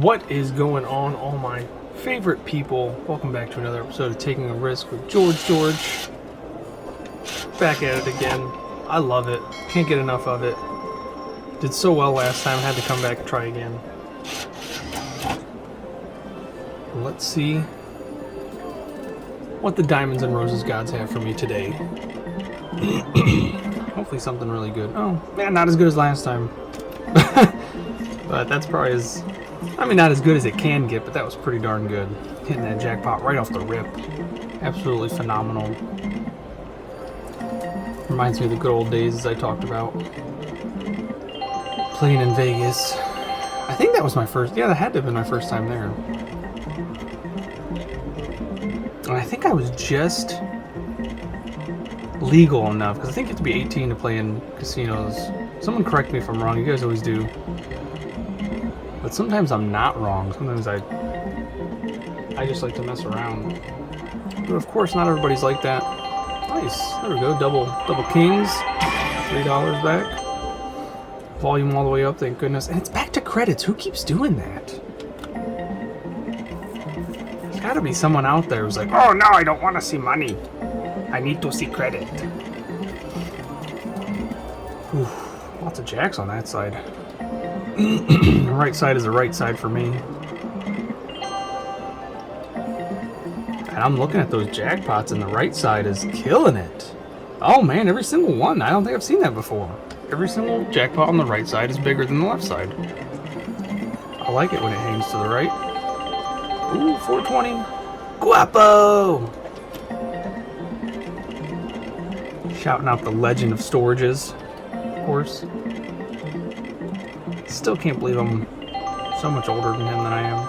What is going on, all my favorite people? Welcome back to another episode of Taking a Risk with George. Back at it again. I love it. Can't get enough of it. Did so well last time, had to come back and try again. Let's see what the Diamonds and Roses gods have for me today. Hopefully something really good. Oh, man, not as good as last time. But that's probably not as good as it can get, but that was pretty darn good. Hitting that jackpot right off the rip. Absolutely phenomenal. Reminds me of the good old days, as I talked about. Playing in Vegas. I think that was my first, that had to have been my first time there. And I think I was just legal enough, because I think you have to be 18 to play in casinos. Someone correct me if I'm wrong, you guys always do. But sometimes I'm not wrong. Sometimes I just like to mess around. But of course, not everybody's like that. Nice. There we go. Double kings. $3 back. Volume all the way up, thank goodness. And it's back to credits. Who keeps doing that? There's got to be someone out there who's like, oh no, I don't want to see money. I need to see credit. Oof, lots of jacks on that side. The right side is the right side for me. And I'm looking at those jackpots and the right side is killing it. Oh man, every single one. I don't think I've seen that before. Every single jackpot on the right side is bigger than the left side. I like it when it hangs to the right. Ooh, 420. Guapo! Shouting out the legend of storages, of course. Still can't believe I'm so much older than him than I am.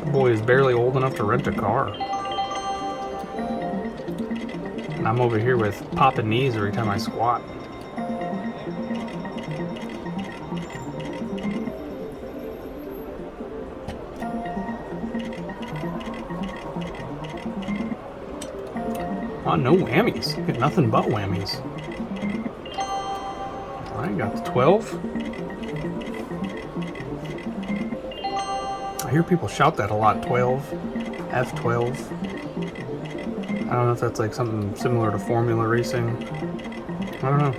The boy is barely old enough to rent a car. And I'm over here with popping knees every time I squat. Oh, no whammies. Get nothing but whammies. Alright, got the 12. I hear people shout that a lot, 12. F12. I don't know if that's like something similar to formula racing. I don't know.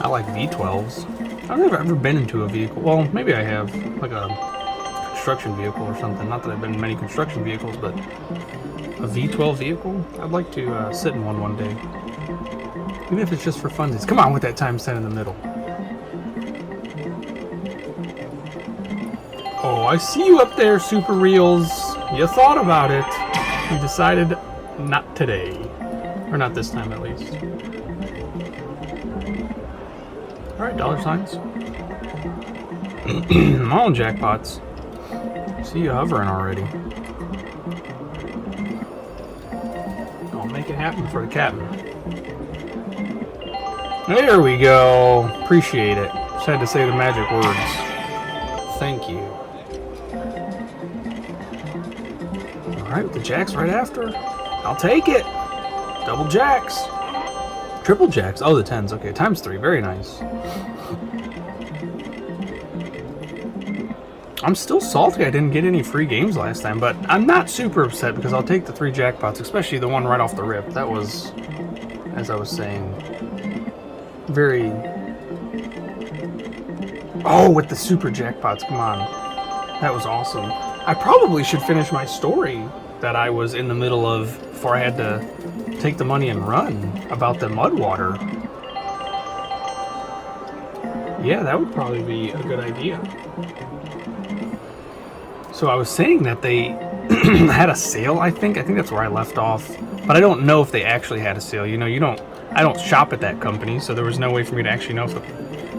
I like V12s. I've never ever been into a vehicle. Well, maybe I have. Like a construction vehicle or something. Not that I've been in many construction vehicles, but a V12 vehicle? I'd like to sit in one day. Even if it's just for funsies. Come on with that times 10 in the middle. Oh, I see you up there, Super Reels. You thought about it. You decided not today. Or not this time, at least. Alright, dollar signs. My own jackpots. See you hovering already. I'll make it happen for the captain. There we go. Appreciate it. Just had to say the magic words. Thank you. Alright, with the jacks right after. I'll take it. Double jacks. Triple jacks. Oh, the 10s. Okay, times 3. Very nice. I'm still salty I didn't get any free games last time, but I'm not super upset because I'll take the 3 jackpots, especially the one right off the rip. That was, as I was saying, very... Oh, with the super jackpots, come on. That was awesome. I probably should finish my story that I was in the middle of before I had to take the money and run about the mud water. Yeah, that would probably be a good idea. So I was saying that they had a sale, I think that's where I left off. But I don't know if they actually had a sale. You know, I don't shop at that company, so there was no way for me to actually know if the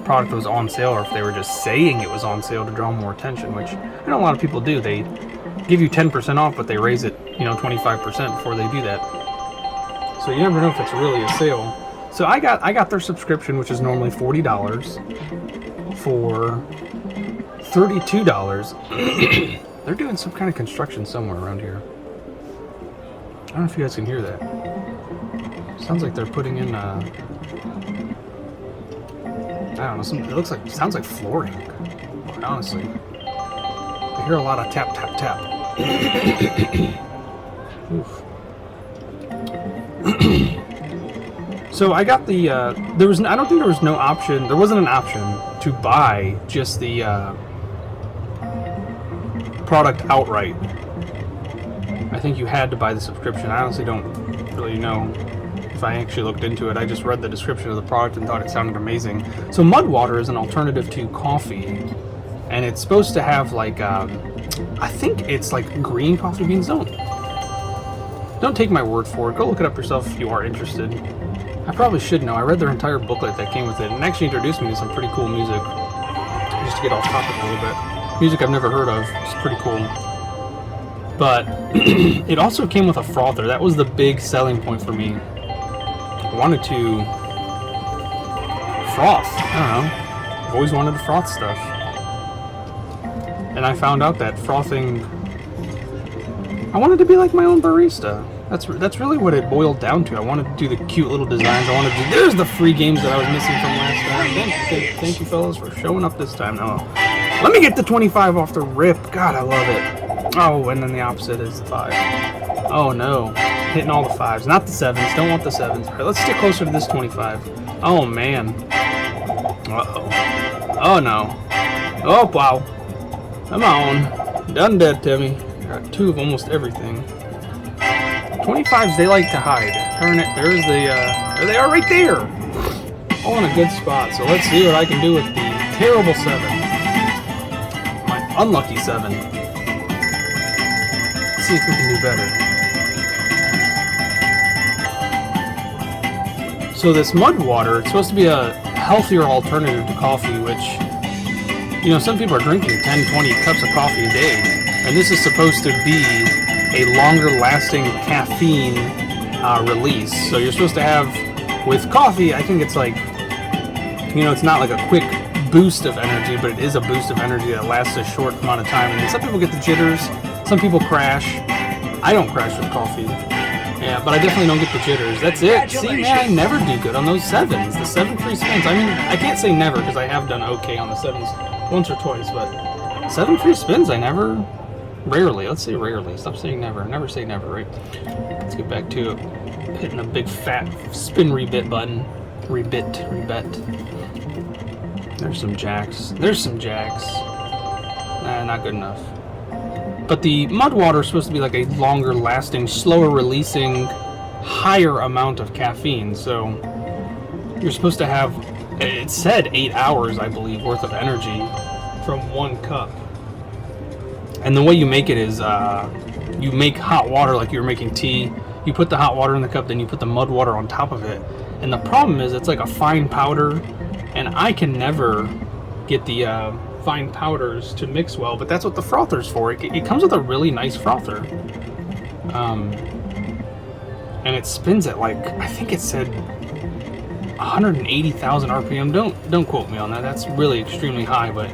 product was on sale or if they were just saying it was on sale to draw more attention, which I know a lot of people do. They give you 10% off, but they raise it, 25% before they do that. So you never know if it's really a sale. So I got their subscription, which is normally $40, for $32. They're doing some kind of construction somewhere around here. don't know if you guys can hear that. Sounds like they're putting in, I don't know, it looks like, sounds like flooring, quite honestly. I hear a lot of tap, tap, tap. Oof. So I got the, I don't think there was no option, there wasn't an option to buy just the product outright. I think you had to buy the subscription. I honestly don't really know if I actually looked into it. I just read the description of the product and thought it sounded amazing. So mud water is an alternative to coffee, and it's supposed to have like, I think it's like green coffee beans. Don't take my word for it. Go look it up yourself if you are interested. I probably should know. I read their entire booklet that came with it and actually introduced me to some pretty cool music. Just to get off topic a little bit. Music I've never heard of. It's pretty cool. But it also came with a frother. That was the big selling point for me. I wanted to froth. I don't know. I've always wanted to froth stuff. And I found out that frothing... I wanted to be like my own barista. That's really what it boiled down to. I wanted to do the cute little designs. I wanted to do... There's the free games that I was missing from last time. Thank you, fellas, for showing up this time. Oh, let me get the 25 off the rip. God, I love it. Oh, and then the opposite is the 5. Oh, no. Hitting all the 5s. Not the 7s. Don't want the 7s. All right, let's stick closer to this 25. Oh, man. Uh-oh. Oh, no. Oh, wow. Come on. Done dead, Timmy. Got 2 of almost everything. 25s, they like to hide. Darn it. There's the, there they are right there. All in a good spot. So let's see what I can do with the terrible 7. My unlucky 7. Let's see if we can do better. So this mud water, it's supposed to be a healthier alternative to coffee, which, you know, some people are drinking 10, 20 cups of coffee a day. And this is supposed to be a longer lasting caffeine release. So you're supposed to have, with coffee, I think it's like, you know, it's not like a quick boost of energy, but it is a boost of energy that lasts a short amount of time. And then some people get the jitters, some people crash. I don't crash with coffee. Yeah, but I definitely don't get the jitters. That's it. See, man, I never do good on those 7s. The 7 free spins. I mean, I can't say never because I have done okay on the 7s once or twice, but 7 free spins, I never... Rarely. Let's say rarely. Stop saying never. Never say never, right? Let's get back to it. Hitting a big fat spin rebit button. Rebit. There's some jacks. Nah, not good enough. But the mud water is supposed to be like a longer lasting, slower releasing, higher amount of caffeine. So you're supposed to have, it said 8 hours, I believe, worth of energy from 1 cup. And the way you make it is, you make hot water like you're making tea. You put the hot water in the cup, then you put the mud water on top of it. And the problem is it's like a fine powder, and I can never get the fine powders to mix well, but that's what the frother's for. It comes with a really nice frother. And it spins at like, I think it said 180,000 RPM. Don't quote me on that. That's really extremely high, but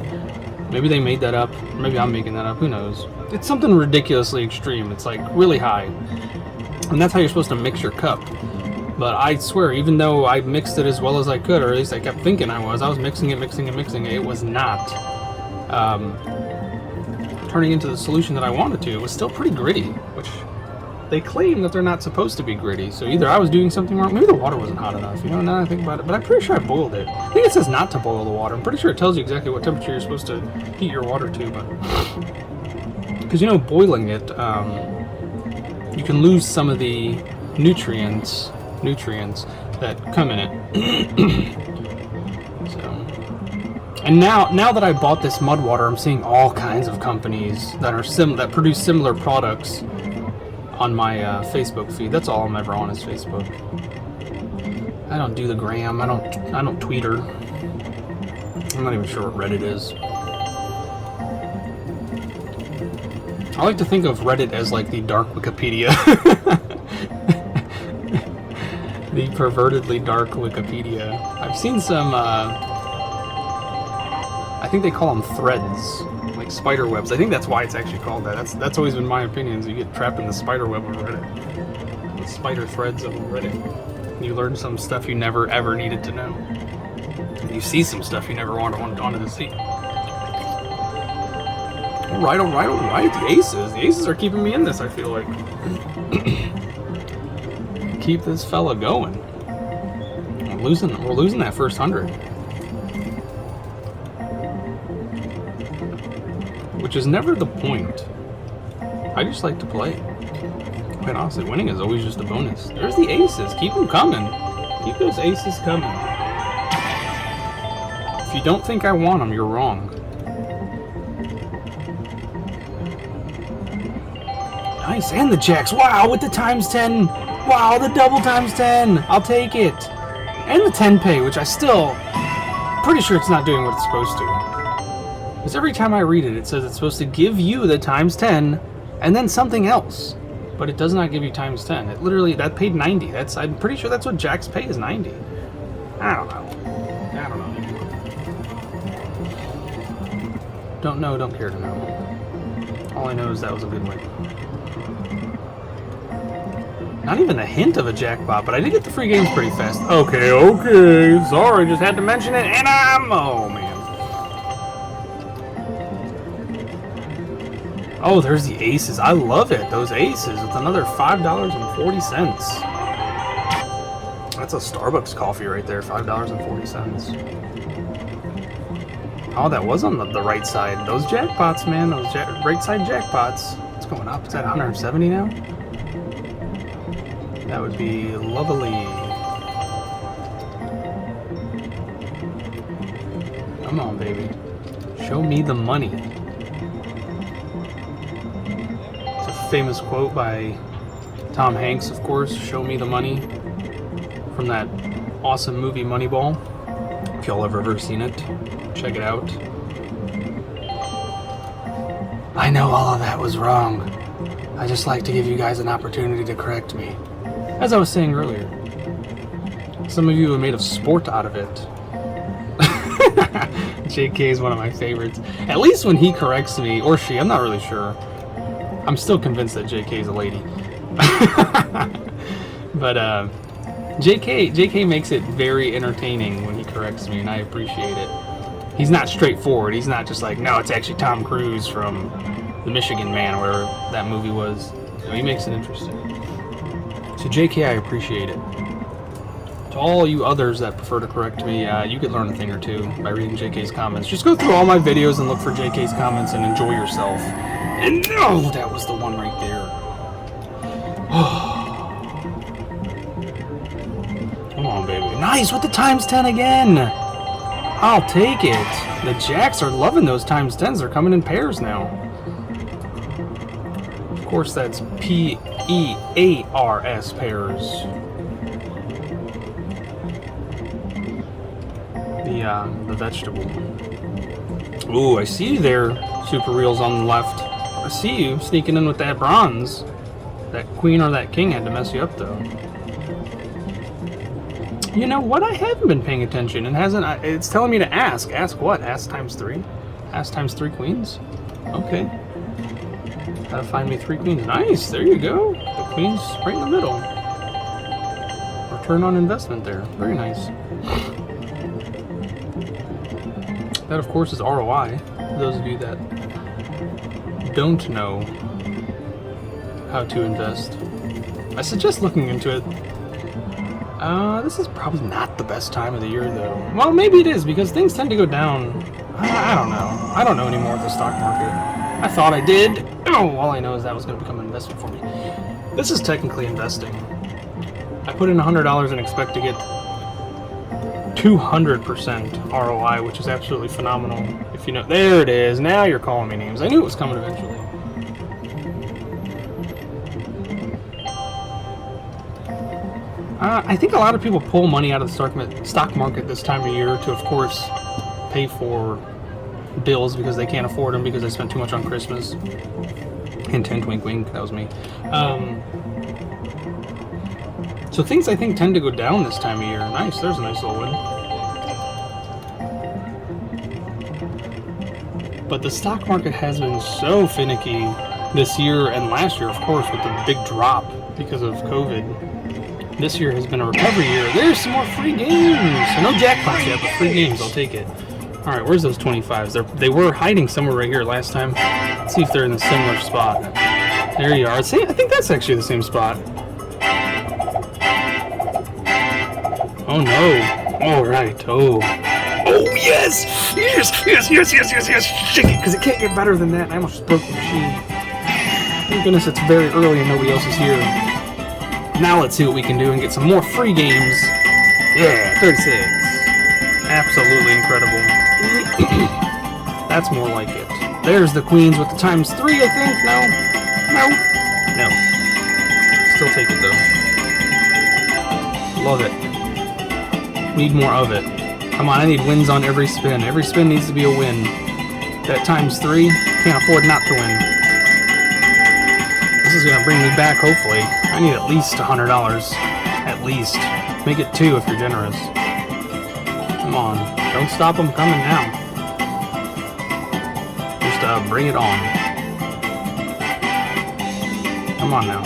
maybe they made that up. Maybe I'm making that up. Who knows? It's something ridiculously extreme. It's like really high. And that's how you're supposed to mix your cup. But I swear, even though I mixed it as well as I could, or at least I kept thinking I was mixing it. It was not turning into the solution that I wanted to. It was still pretty gritty, which they claim that they're not supposed to be gritty. So either I was doing something wrong, maybe the water wasn't hot enough, you know, now that I think about it. But I'm pretty sure I boiled it. I think it says not to boil the water. I'm pretty sure it tells you exactly what temperature you're supposed to heat your water to, but because, you know, boiling it, you can lose some of the nutrients that come in it. So, and now that I bought this mud water, I'm seeing all kinds of companies that are that produce similar products on my Facebook feed. That's all I'm ever on is Facebook. I don't do the gram. I don't Twitter. I'm not even sure what Reddit is. I like to think of Reddit as like the dark Wikipedia. The pervertedly dark Wikipedia. I've seen some, I think they call them threads, like spider webs. I think that's why it's actually called that. That's always been my opinion, is you get trapped in the spider web of Reddit. spider threads of Reddit. You learn some stuff you never ever needed to know. And you see some stuff you never wanted to see. Alright. The aces. The aces are keeping me in this, I feel like. Keep this fella going. We're losing that first 100. Which is never the point. I just like to play. Quite honestly, winning is always just a bonus. There's the aces. Keep them coming. Keep those aces coming. If you don't think I want them, you're wrong. Nice. And the jacks. Wow, with the times 10. Wow, the double times 10. I'll take it. And the 10 pay, which I still... pretty sure it's not doing what it's supposed to. Because every time I read it, it says it's supposed to give you the times 10 and then something else. But it does not give you times 10. It literally, that paid 90. I'm pretty sure that's what jacks pay is 90. I don't know. Don't know, don't care to know. All I know is that was a good win. Not even a hint of a jackpot, but I did get the free games pretty fast. Okay. Sorry, just had to mention it, and oh man. Oh, there's the aces. I love it. Those aces with another $5.40. That's a Starbucks coffee right there. $5.40. Oh, that was on the right side. Those jackpots, man. Those right side jackpots. It's going up. It's at 170 now. That would be lovely. Come on, baby. Show me the money. Famous quote by Tom Hanks, of course, show me the money, from that awesome movie Moneyball. If y'all have ever seen it, check it out. I know all of that was wrong. I just like to give you guys an opportunity to correct me. As I was saying earlier, some of you have made a sport out of it. JK is one of my favorites. At least when he corrects me, or she, I'm not really sure. I'm still convinced that JK is a lady. But JK makes it very entertaining when he corrects me, and I appreciate it. He's not straightforward. He's not just like, no, it's actually Tom Cruise from The Michigan Man, or whatever that movie was. So he makes it interesting. So JK, I appreciate it. To all you others that prefer to correct me, you could learn a thing or two by reading JK's comments. Just go through all my videos and look for JK's comments and enjoy yourself. And no, that was the one right there. Come on, baby. Nice with the times 10 again. I'll take it. The jacks are loving those times 10s. They're coming in pairs now. Of course, that's PEARS pairs. The vegetable. Ooh, I see you there, Super Reels on the left. I see you sneaking in with that bronze. That queen or that king had to mess you up, though. You know what? I haven't been paying attention and hasn't. It's telling me to ask. Ask what? Ask times 3? Ask times 3 queens? Okay. Gotta find me 3 queens. Nice. There you go. The queen's right in the middle. Return on investment there. Very nice. That, of course, is ROI. For those of you that don't know how to invest, I suggest looking into it. This is probably not the best time of the year, though. Well, maybe it is, because things tend to go down. I don't know. I don't know anymore with the stock market. I thought I did. Oh, all I know is that was going to become an investment for me. This is technically investing. I put in $100 and expect to get 200% ROI, which is absolutely phenomenal. If you know, there it is. Now you're calling me names. I knew it was coming eventually. I think a lot of people pull money out of the stock market this time of year to, of course, pay for bills because they can't afford them because they spent too much on Christmas. Hint, hint, wink, wink. That was me. So things, I think, tend to go down this time of year. Nice. There's a nice little win. But the stock market has been so finicky this year and last year, of course, with the big drop because of COVID. This year has been a recovery year. There's some more free games. So no jackpots yet, but free games. I'll take it. All right, where's those 25s? They were hiding somewhere right here last time. Let's see if they're in the similar spot. There you are. See, I think that's actually the same spot. Oh no. All right. Oh. Oh yes! Yes! Yes! Yes! Yes! Yes! Yes! Shake it, because it can't get better than that. I almost broke the machine. Thank goodness it's very early and nobody else is here. Now let's see what we can do and get some more free games. Yeah, 36. Absolutely incredible. That's more like it. There's the queens with the times 3, I think. No. No. No. Still take it though. Love it. Need more of it. Come on, I need wins on every spin. Every spin needs to be a win. That times 3, can't afford not to win. This is going to bring me back, hopefully. I need at least $100. At least. Make it 2 if you're generous. Come on. Don't stop them coming now. Just bring it on. Come on now.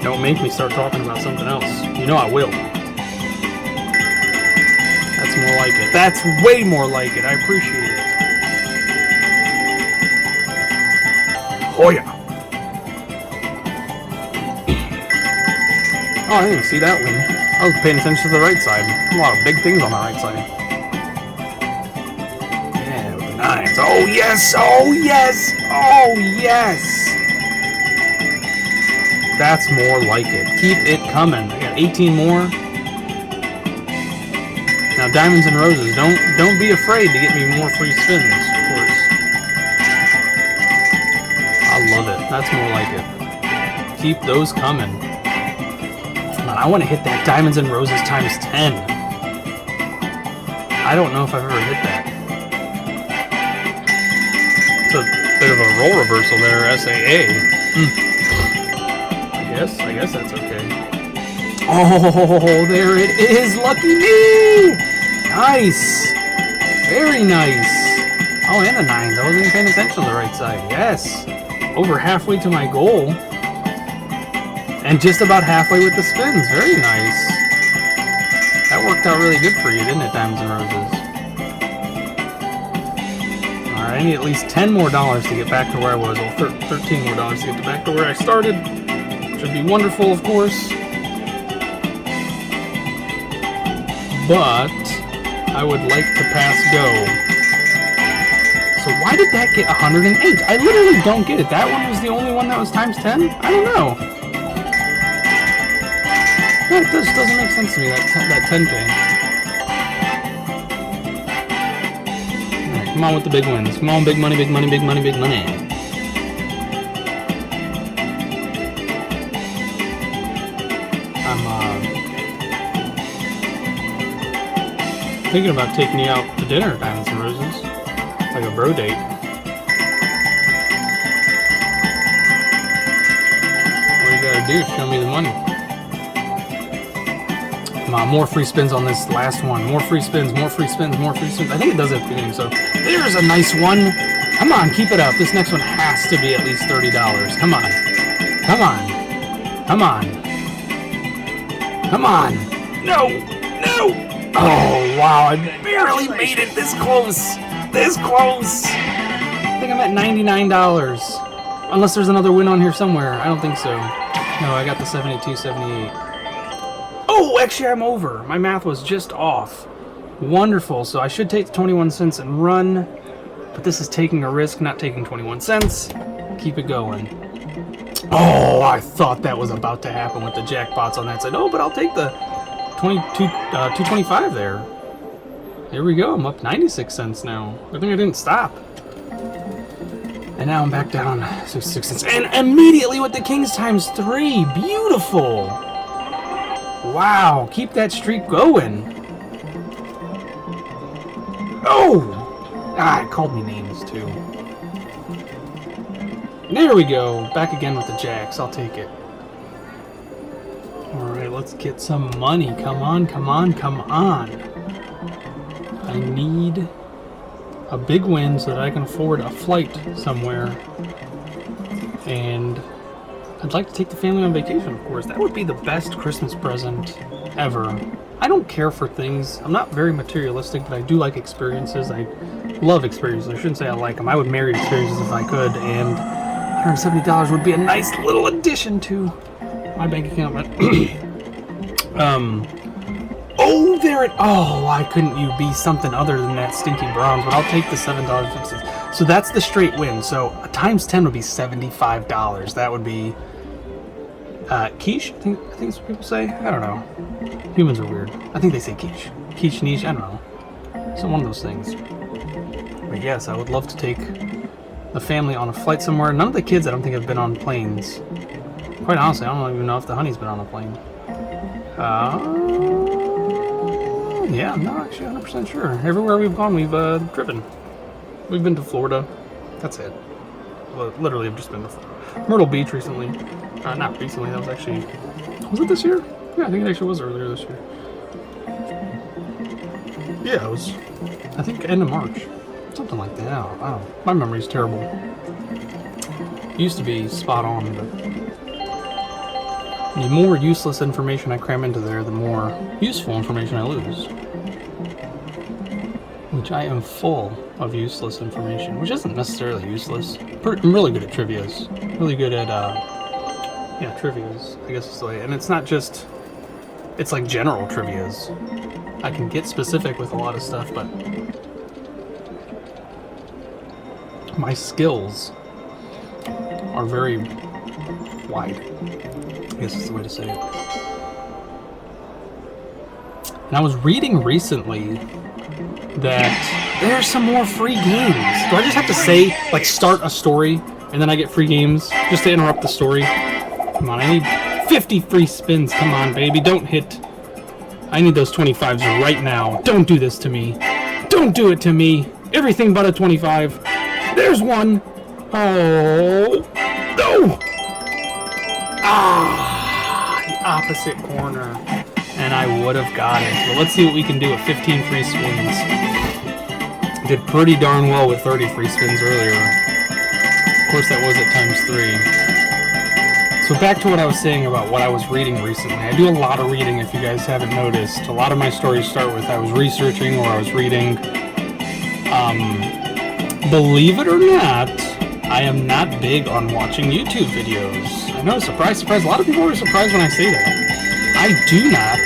Don't make me start talking about something else. You know I will. That's more like it. That's way more like it. I appreciate it. Oh yeah. Oh, I didn't see that one. I was paying attention to the right side. A lot of big things on the right side. Yeah, with the 9s. Oh yes! Oh yes! Oh yes! That's more like it. Keep it coming. I got 18 more. Now, diamonds and roses. Don't be afraid to get me more free spins, of course. I love it. That's more like it. Keep those coming. Come on, I want to hit that diamonds and roses times 10. I don't know if I've ever hit that. It's a bit of a role reversal there, SAA. I guess that's okay. Oh, there it is! Lucky me! Nice! Very nice! Oh, and the 9s. I wasn't even paying attention to the right side. Yes! Over halfway to my goal. And just about halfway with the spins. Very nice. That worked out really good for you, didn't it, Diamonds and Roses? Alright, I need at least $10 more to get back to where I was. Well, $13 more to get back to where I started. Which would be wonderful, of course. But I would like to pass go. So why did that get 108? I literally don't get it. That one was the only one that was times 10? I don't know. That just doesn't make sense to me, that 10 thing. Alright, come on with the big wins. Come on, big money, big money, big money, big money. Thinking about taking you out to dinner, Diamonds and Roses. Like a bro date. All you gotta do is show me the money. Come on, more free spins on this last one. More free spins, more free spins, more free spins. I think it does at the beginning, so there's a nice one. Come on, keep it up. This next one has to be at least $30. Come on. Come on. Come on. Come on. No! No! Oh, wow, I barely made it this close. This close. I think I'm at $99. Unless there's another win on here somewhere. I don't think so. No, I got the 72, 78. Oh, actually, I'm over. My math was just off. Wonderful. So I should take the 21 cents and run. But this is taking a risk, not taking 21 cents. Keep it going. Oh, I thought that was about to happen with the jackpots on that side. Oh, but I'll take the 225 there. Here we go. I'm up 96 cents now. Good thing I didn't stop. And now I'm back down 66 cents. And immediately with the Kings times 3. Beautiful. Wow. Keep that streak going. Oh! Ah, it called me names too. There we go. Back again with the jacks. I'll take it. Alright, let's get some money. Come on, come on, come on. I need a big win so that I can afford a flight somewhere. And I'd like to take the family on vacation, of course. That would be the best Christmas present ever. I don't care for things. I'm not very materialistic, but I do like experiences. I love experiences. I shouldn't say I like them. I would marry experiences if I could, and $170 would be a nice little addition to my bank account. But why couldn't you be something other than that stinky bronze? But I'll take the $7.50. So that's the straight win. So times 10 would be $75. That would be quiche. I think that's what people say. I don't know. Humans are weird. I think they say quiche. Quiche niche. I don't know. So one of those things. But yes, I would love to take the family on a flight somewhere. None of the kids I don't think have been on planes. Quite honestly, I don't even know if the honey's been on a plane. Yeah, I'm not actually 100% sure. Everywhere we've gone, we've driven. We've been to Florida. That's it. Well, literally, I've just been to Myrtle Beach recently. Not recently. That was actually... Was it this year? Yeah, I think it actually was earlier this year. Yeah, it was... I think end of March. Something like that. I don't know. My memory's terrible. It used to be spot on, but... The more useless information I cram into there, the more useful information I lose. Which I am full of useless information, which isn't necessarily useless. I'm really good at trivias. Really good at, trivias, I guess is the way. And it's not just, it's like general trivias. I can get specific with a lot of stuff, but my skills are very wide, I guess is the way to say it. And I was reading recently that there's some more free games. Do I just have to say, like, start a story, and then I get free games just to interrupt the story? Come on, I need 50 free spins. Come on, baby, don't hit. I need those 25s right now. Don't do this to me. Don't do it to me. Everything but a 25. There's one. Oh, no. The opposite corner. And I would have got it. But let's see what we can do with 15 free spins. Did pretty darn well with 30 free spins earlier. Of course, that was at times 3. So back to what I was saying about what I was reading recently. I do a lot of reading, if you guys haven't noticed. A lot of my stories start with I was researching or I was reading. Believe it or not, I am not big on watching YouTube videos. I know, surprise. A lot of people are surprised when I say that. I do not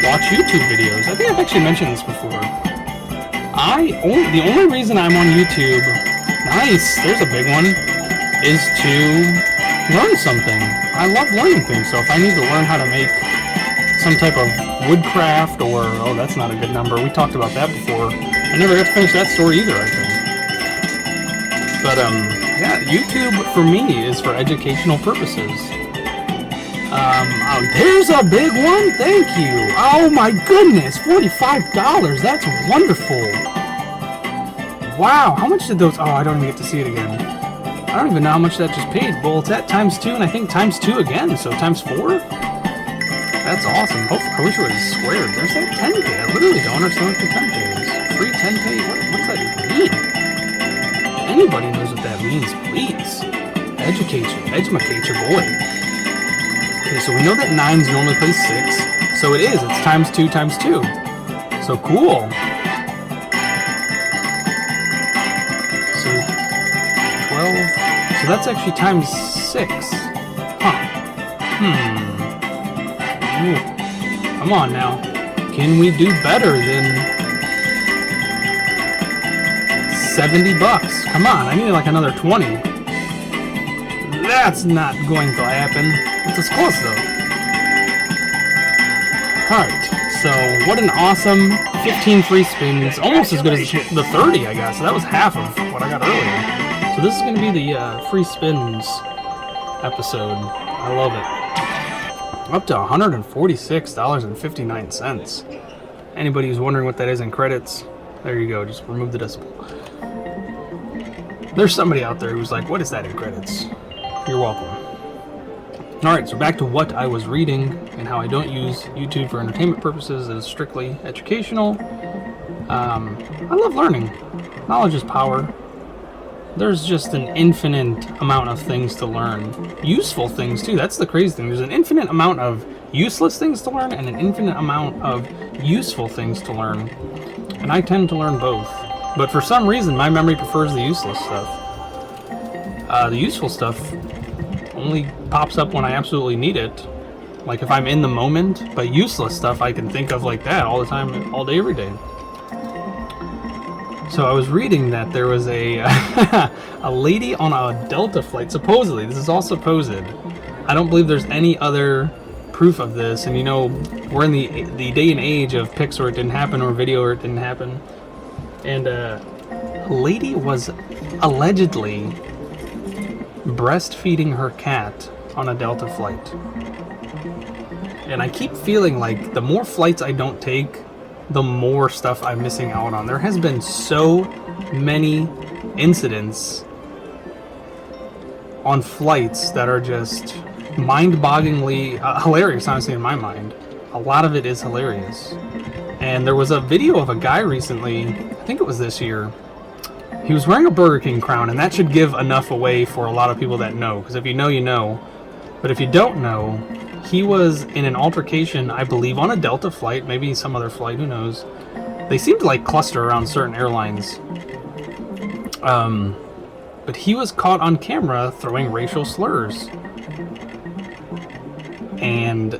watch YouTube videos. I think I've actually mentioned this before. The only reason I'm on YouTube, nice, there's a big one, is to learn something. I love learning things, so if I need to learn how to make some type of woodcraft or, oh, that's not a good number. We talked about that before. I never got to finish that story either, I think. But, yeah, YouTube for me is for educational purposes. There's a big one. Thank you. Oh my goodness, $45. That's wonderful. Wow, how much did those? Oh, I don't even get to see it again. I don't even know how much that just paid. Well, it's at times 2, and I think times 2 again, so times 4. That's awesome. I wish it was squared. There's that 10K. I literally don't understand what the 10K is. Free 10K. What does that mean? If anybody knows what that means, please educate your boy. Okay, so we know that 9s normally play 6, so it is. It's times 2 times 2. So cool. So 12. So that's actually times 6. Huh. Ooh. Come on now. Can we do better than $70? Come on, I need like another 20. That's not going to happen. It's close though. Alright, so what an awesome 15 free spins. Almost as good as the 30 I got, so that was half of what I got earlier. So this is going to be the free spins episode. I love it. Up to $146.59. Anybody who's wondering what that is in credits, there you go, just remove the decimal. There's somebody out there who's like, what is that in credits? You're welcome. Alright, so back to what I was reading and how I don't use YouTube for entertainment purposes. It is strictly educational. I love learning. Knowledge is power. there's just an infinite amount of things to learn. Useful things, too. That's the crazy thing. There's an infinite amount of useless things to learn and an infinite amount of useful things to learn. And I tend to learn both. But for some reason, my memory prefers the useless stuff. The useful stuff only pops up when I absolutely need it. Like if I'm in the moment, but useless stuff I can think of like that all the time, all day, every day. So I was reading that there was a a lady on a Delta flight, supposedly, this is all supposed. I don't believe there's any other proof of this, and you know, we're in the day and age of pics where it didn't happen or video where it didn't happen. And a lady was allegedly breastfeeding her cat on a Delta flight. And I keep feeling like the more flights I don't take, the more stuff I'm missing out on. There has been so many incidents on flights that are just mind-bogglingly hilarious, honestly, in my mind. A lot of it is hilarious. And there was a video of a guy recently, I think it was this year, he was wearing a Burger King crown, and that should give enough away for a lot of people that know, because if you know, you know. But if you don't know, he was in an altercation, I believe, on a Delta flight, maybe some other flight, who knows. They seem to like cluster around certain airlines. But he was caught on camera throwing racial slurs. And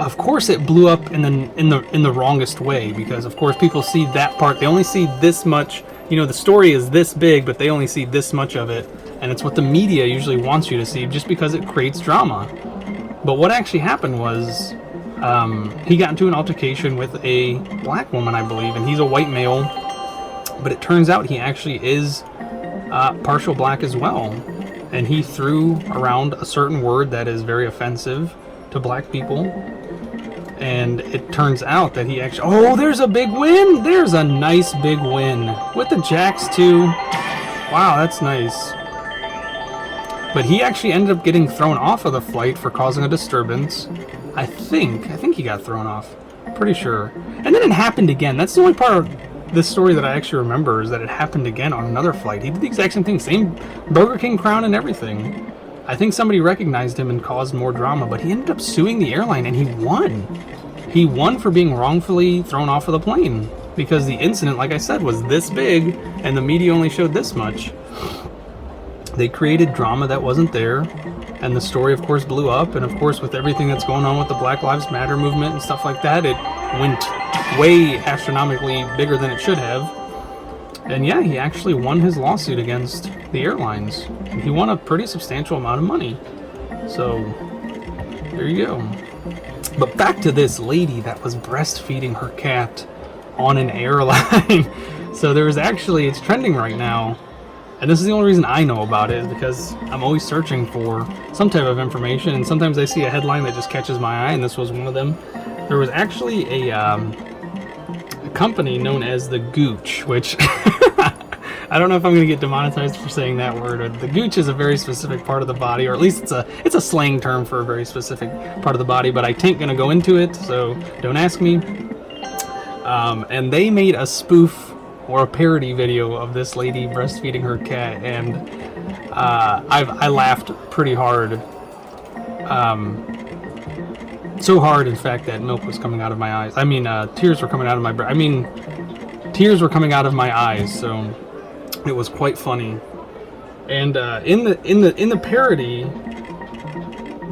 of course it blew up in the wrongest way, because of course people see that part. They only see this much. You know, the story is this big, but they only see this much of it, and it's what the media usually wants you to see just because it creates drama. But what actually happened was he got into an altercation with a black woman, I believe, and he's a white male, but it turns out he actually is partial black as well, and he threw around a certain word that is very offensive to black people. And it turns out that he actually... Oh, there's a big win! There's a nice big win. With the Jacks, too. Wow, that's nice. But he actually ended up getting thrown off of the flight for causing a disturbance. I think he got thrown off. Pretty sure. And then it happened again. That's the only part of this story that I actually remember, is that it happened again on another flight. He did the exact same thing. Same Burger King crown and everything. I think somebody recognized him and caused more drama, but he ended up suing the airline, and he won. He won for being wrongfully thrown off of the plane, because the incident, like I said, was this big, and the media only showed this much. They created drama that wasn't there, and the story, of course, blew up, and of course, with everything that's going on with the Black Lives Matter movement and stuff like that, it went way astronomically bigger than it should have. And yeah, he actually won his lawsuit against the airlines. And he won a pretty substantial amount of money. So, there you go. But back to this lady that was breastfeeding her cat on an airline. So there was actually, it's trending right now. And this is the only reason I know about it, is because I'm always searching for some type of information. And sometimes I see a headline that just catches my eye, and this was one of them. There was actually a company known as the Gooch, which I don't know if I'm going to get demonetized for saying that word. But the Gooch is a very specific part of the body, or at least it's a slang term for a very specific part of the body, but I ain't going to go into it, so don't ask me. And they made a spoof or a parody video of this lady breastfeeding her cat, and I laughed pretty hard. So hard, in fact, that milk was coming out of my eyes. I mean, tears were coming out of my tears were coming out of my eyes. So it was quite funny. And in the parody,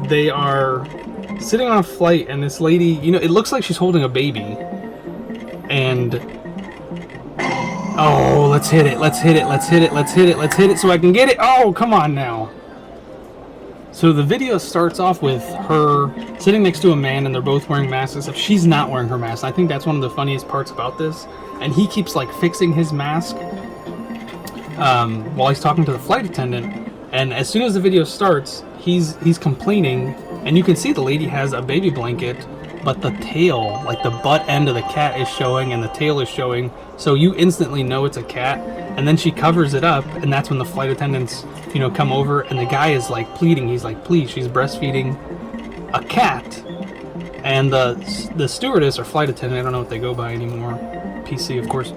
they are sitting on a flight, and this lady, you know, it looks like she's holding a baby. And oh, let's hit it so I can get it. Oh, come on now. So the video starts off with her sitting next to a man, and they're both wearing masks, except she's not wearing her mask. I think that's one of the funniest parts about this. And he keeps like fixing his mask while he's talking to the flight attendant. And as soon as the video starts, he's complaining, and you can see the lady has a baby blanket, but the tail, like the butt end of the cat is showing, and the tail is showing. So you instantly know it's a cat. And then she covers it up, and that's when the flight attendants, you know, come over, and the guy is like pleading. He's like, please, she's breastfeeding a cat. And the stewardess or flight attendant, I don't know what they go by anymore, PC of course,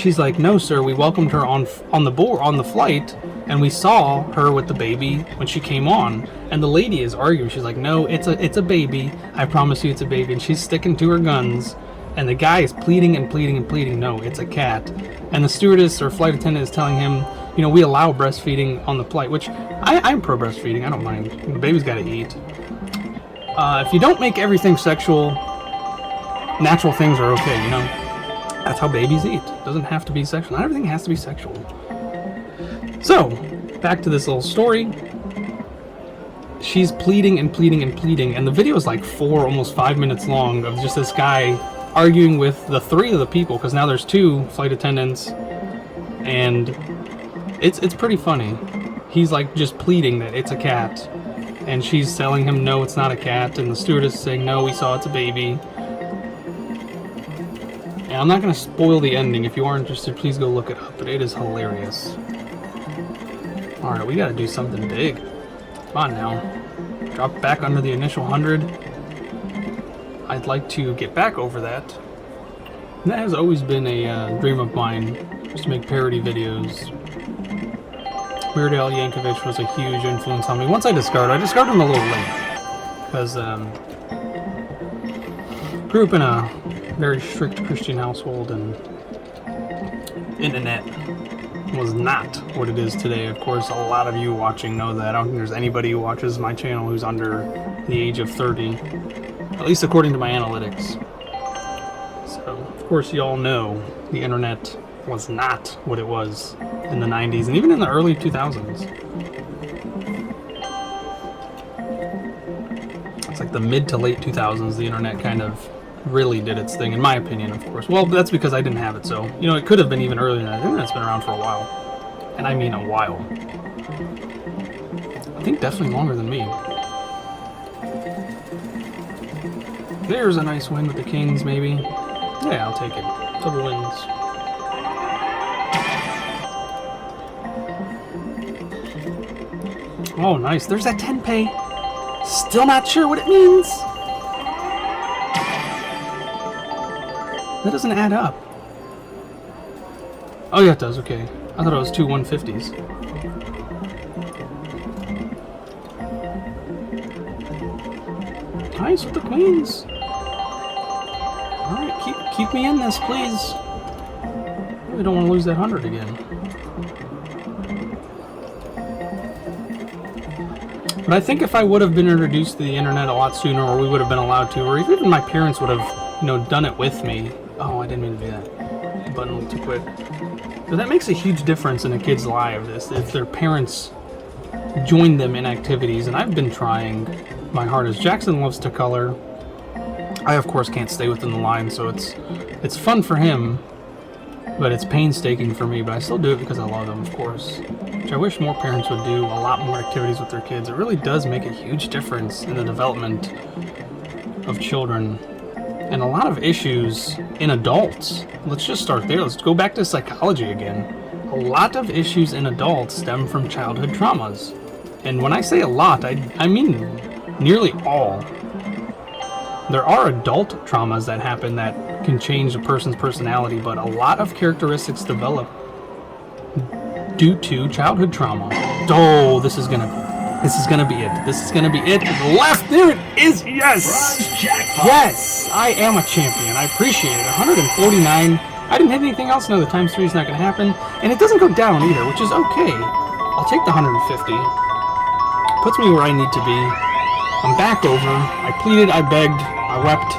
she's like, no, sir, we welcomed her on the flight, and we saw her with the baby when she came on. And the lady is arguing. She's like, no, it's a baby. I promise you it's a baby. And she's sticking to her guns. And the guy is pleading and pleading and pleading, no, it's a cat. And the stewardess or flight attendant is telling him, you know, we allow breastfeeding on the flight, which I'm pro breastfeeding. I don't mind. The baby's got to eat. If you don't make everything sexual, natural things are okay, you know? That's how babies eat. It doesn't have to be sexual. Not everything has to be sexual. So, back to this little story. She's pleading and pleading and pleading, and the video is like 4, almost 5 minutes long of just this guy arguing with the 3 of the people, because now there's 2 flight attendants, and it's pretty funny. He's like just pleading that it's a cat, and she's telling him no, it's not a cat, and the stewardess is saying no, we saw it's a baby. And I'm not going to spoil the ending. If you are interested, please go look it up, but it is hilarious. Alright, we got to do something big. Come on now. Drop back under the initial 100. I'd like to get back over that. And that has always been a dream of mine, just to make parody videos. Weird Al Yankovic was a huge influence on me. Once I discarded him a little late. Because grew up in a very strict Christian household, and internet was not what it is today. Of course, a lot of you watching know that. I don't think there's anybody who watches my channel who's under the age of 30. At least according to my analytics. So, of course, you all know the internet was not what it was in the 90s and even in the early 2000s. It's like the mid to late 2000s the internet kind of really did its thing, in my opinion, of course. Well, that's because I didn't have it, so, you know, it could have been even earlier than that. The internet's been around for a while. And I mean a while. I think definitely longer than me. There's a nice win with the Kings, maybe. Yeah, I'll take it. Double wins. Oh, nice. There's that 10 pay. Still not sure what it means. That doesn't add up. Oh, yeah, it does. Okay. I thought it was 2 150s. Nice with the queens. Alright, keep me in this, please. We don't want to lose that 100 again. But I think if I would have been introduced to the internet a lot sooner, or we would have been allowed to, or even my parents would have, you know, done it with me. Oh, I didn't mean to do that. Button a little too quick. But that makes a huge difference in a kid's life if their parents join them in activities. And I've been trying my hardest. Jackson loves to color. I, of course, can't stay within the line, so it's fun for him, but it's painstaking for me. But I still do it because I love them, of course. Which I wish more parents would do a lot more activities with their kids. It really does make a huge difference in the development of children. And a lot of issues in adults. Let's just start there. Let's go back to psychology again. A lot of issues in adults stem from childhood traumas. And when I say a lot, I mean nearly all. There are adult traumas that happen that can change a person's personality, but a lot of characteristics develop due to childhood trauma. Oh, this is gonna be it. This is gonna be it. To the left, there it is. Yes, Jackpot. Yes, I am a champion. I appreciate it. 149. I didn't hit anything else. No, the times 3 is not gonna happen, and it doesn't go down either, which is okay. I'll take the 150. Puts me where I need to be. I'm back over. I pleaded, I begged, I wept,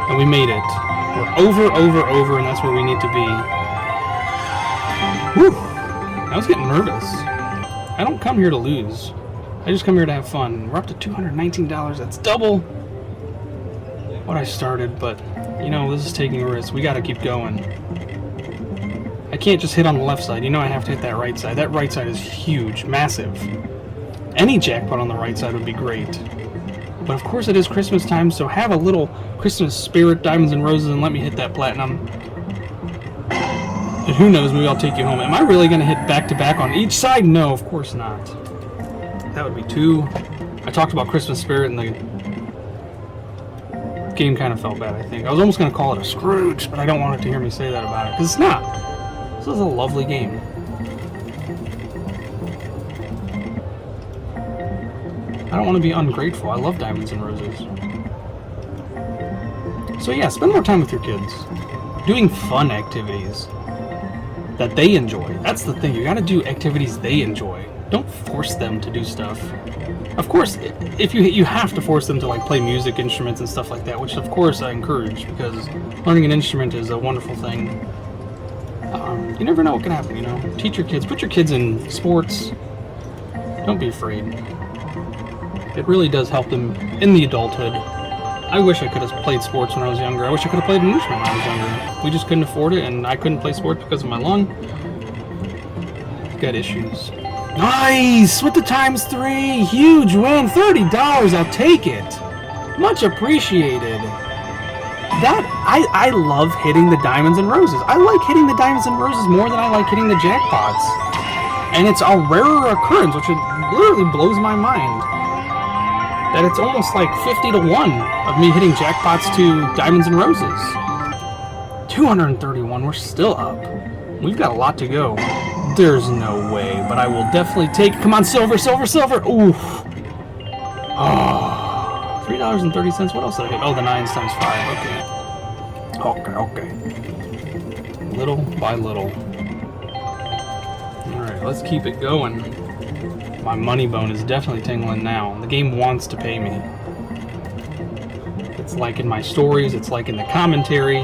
and we made it. We're over, and that's where we need to be. Whew! I was getting nervous. I don't come here to lose. I just come here to have fun. We're up to $219. That's double what I started, but, you know, this is taking a risk. We gotta keep going. I can't just hit on the left side. You know I have to hit that right side. That right side is huge, massive. Any jackpot on the right side would be great. But of course it is Christmas time, so have a little Christmas spirit, diamonds and roses, and let me hit that platinum. And who knows, maybe I'll take you home. Am I really going to hit back-to-back on each side? No, of course not. That would be too... I talked about Christmas spirit, and the game kind of felt bad, I think. I was almost going to call it a Scrooge, but I don't want it to hear me say that about it, because it's not. This is a lovely game. I don't want to be ungrateful. I love Diamonds and Roses. So yeah, spend more time with your kids. Doing fun activities that they enjoy. That's the thing. You gotta do activities they enjoy. Don't force them to do stuff. Of course, if you have to force them to like play music instruments and stuff like that, which of course I encourage, because learning an instrument is a wonderful thing. You never know what can happen, you know? Teach your kids, put your kids in sports. Don't be afraid. It really does help them in the adulthood. I wish I could have played sports when I was younger. I wish I could have played an instrument when I was younger. We just couldn't afford it, and I couldn't play sports because of my lung. Got issues. Nice! With the ×3! Huge win! $30! I'll take it! Much appreciated. I love hitting the Diamonds and Roses. I like hitting the Diamonds and Roses more than I like hitting the jackpots. And it's a rarer occurrence, which it literally blows my mind. That it's almost like 50-1 of me hitting jackpots to Diamonds and Roses. 231, we're still up. We've got a lot to go. There's no way, but I will definitely take... Come on, silver, silver, silver! Oof. Oh, $3.30. What else did I hit? Oh, the 9s times 5. Okay. Okay. Little by little. Alright, let's keep it going. My money bone is definitely tingling now. The game wants to pay me. It's like in my stories, it's like in the commentary.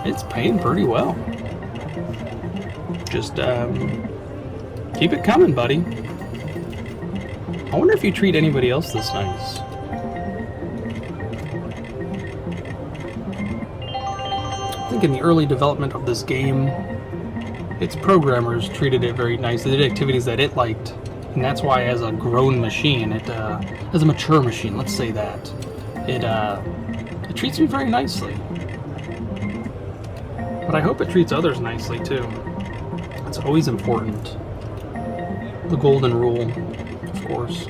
It's paying pretty well. Just keep it coming, buddy. I wonder if you treat anybody else this nice. I think in the early development of this game, its programmers treated it very nice. They did activities that it liked. And that's why, as a grown machine, as a mature machine, let's say that, it treats me very nicely. But I hope it treats others nicely too. It's always important. The golden rule, of course.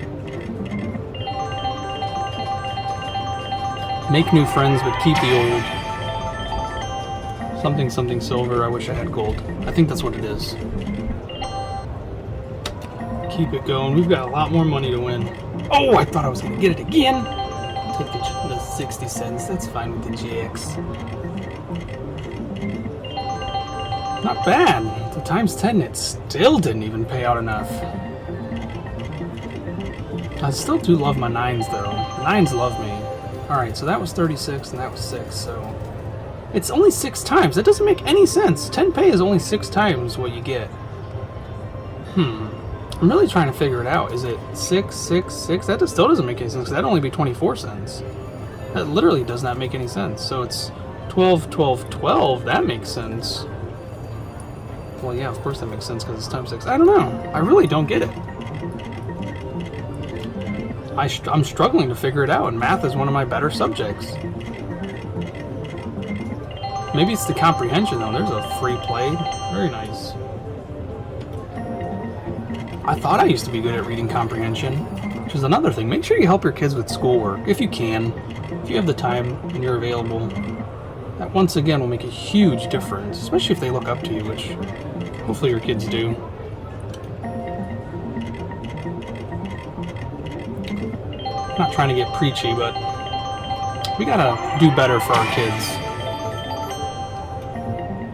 Make new friends, but keep the old. Something silver. I wish I had gold. I think that's what it is. Keep it going. We've got a lot more money to win. Oh, I thought I was going to get it again. Take the 60 cents. That's fine with the GX. Not bad. The ×10, it still didn't even pay out enough. I still do love my 9s, though. 9s love me. Alright, so that was 36 and that was 6, so... It's only 6 times. That doesn't make any sense. 10 pay is only 6 times what you get. I'm really trying to figure it out. Is it 6, 6, 6? That still doesn't make any sense, because that'd only be 24 cents. That literally does not make any sense. So it's 12, 12, 12. That makes sense. Well, yeah, of course that makes sense, because it's ×6. I don't know. I really don't get it. I'm struggling to figure it out, and math is one of my better subjects. Maybe it's the comprehension, though. There's a free play. Very nice. I thought I used to be good at reading comprehension, which is another thing. Make sure you help your kids with schoolwork, if you can. If you have the time and you're available. That, once again, will make a huge difference, especially if they look up to you, which hopefully your kids do. I'm not trying to get preachy, but we gotta do better for our kids.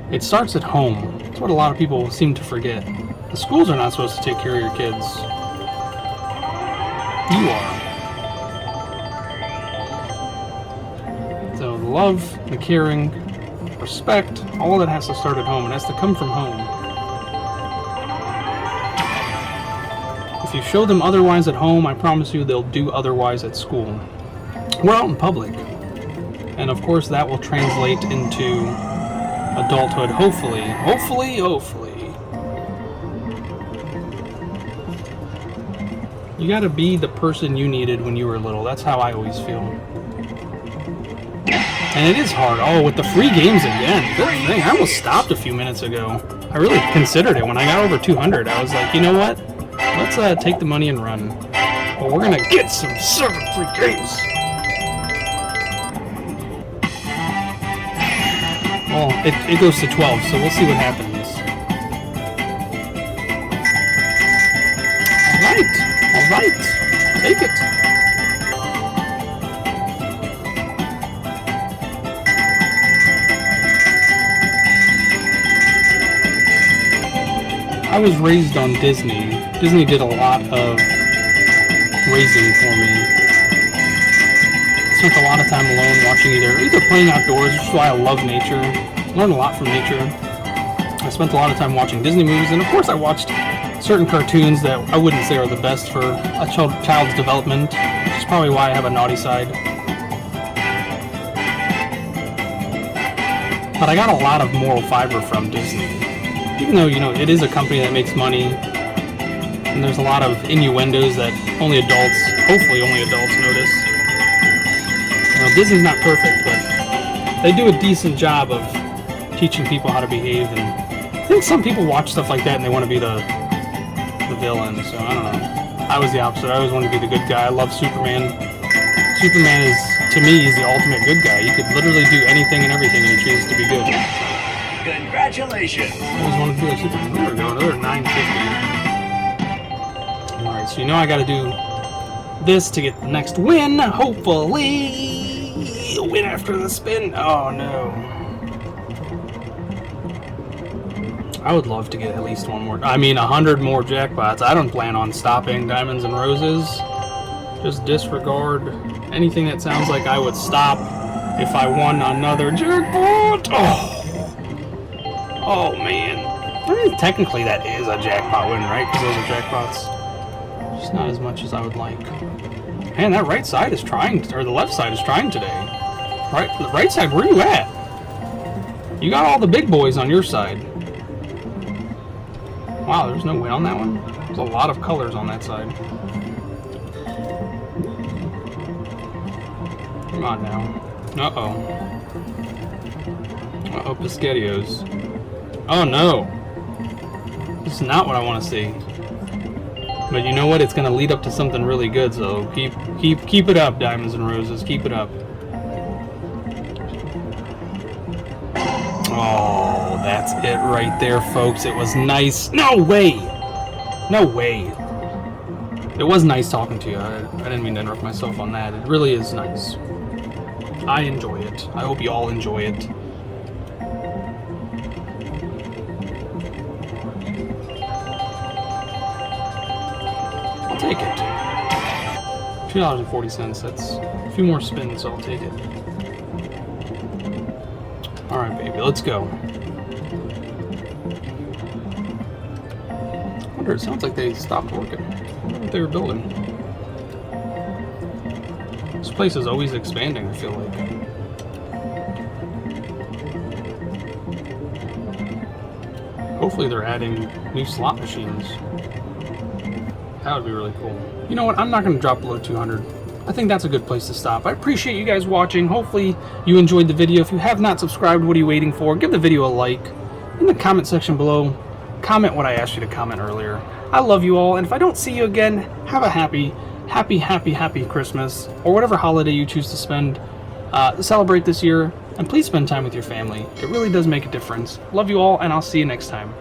It starts at home. That's what a lot of people seem to forget. The schools are not supposed to take care of your kids. You are. So the love, the caring, respect, all of that has to start at home. It has to come from home. If you show them otherwise at home, I promise you they'll do otherwise at school. We're out in public. And of course that will translate into adulthood, hopefully. Hopefully. You gotta be the person you needed when you were little. That's how I always feel. And it is hard. Oh, with the free games again. Good thing. I almost stopped a few minutes ago. I really considered it. When I got over 200, I was like, you know what? Let's take the money and run. But we're gonna get some server free games. Well, it goes to 12, so we'll see what happens. right. Take it. I was raised on Disney. Disney did a lot of raising for me. Spent a lot of time alone watching either playing outdoors, which is why I love nature. Learned a lot from nature. I spent a lot of time watching Disney movies, and of course I watched certain cartoons that I wouldn't say are the best for a child's development, which is probably why I have a naughty side. But I got a lot of moral fiber from Disney. Even though, you know, it is a company that makes money, and there's a lot of innuendos that only adults, hopefully only adults, notice. You know, Disney's not perfect, but they do a decent job of teaching people how to behave, and I think some people watch stuff like that and they want to be the villain, so I don't know. I was the opposite. I always wanted to be the good guy. I love Superman. Superman is, to me, is the ultimate good guy. He could literally do anything and everything and he chooses to be good. Congratulations! I always wanted to be like Superman. There we go, another 950. Alright, so you know I gotta do this to get the next win, hopefully. Win after the spin. Oh no. I would love to get at least one more. I mean, 100 more jackpots. I don't plan on stopping Diamonds and Roses. Just disregard anything that sounds like I would stop if I won another jackpot. Oh man. I mean, technically that is a jackpot win, right? Because those are jackpots. Just not as much as I would like. Man, that right side is trying, or the left side is trying today. Right, the right side, where you at? You got all the big boys on your side. Wow, there's no win on that one. There's a lot of colors on that side. Come on now. Uh-oh. Uh-oh, Piscattios. Oh no! This is not what I want to see. But you know what? It's gonna lead up to something really good, so keep it up, Diamonds and Roses. Keep it up. Oh, that's it right there, folks. It was nice. No way! No way. It was nice talking to you. I didn't mean to interrupt myself on that. It really is nice. I enjoy it. I hope you all enjoy it. I'll take it. $2.40. That's a few more spins, so I'll take it. Alright, baby, let's go. I wonder, it sounds like they stopped working. I wonder what they were building. This place is always expanding, I feel like. Hopefully they're adding new slot machines. That would be really cool. You know what? I'm not going to drop below 200. I think that's a good place to stop. I appreciate you guys watching. Hopefully you enjoyed the video. If you have not subscribed, what are you waiting for? Give the video a like. In the comment section below, comment what I asked you to comment earlier. I love you all, and if I don't see you again, have a happy Christmas, or whatever holiday you choose to spend, celebrate this year, and please spend time with your family. It really does make a difference. Love you all, and I'll see you next time.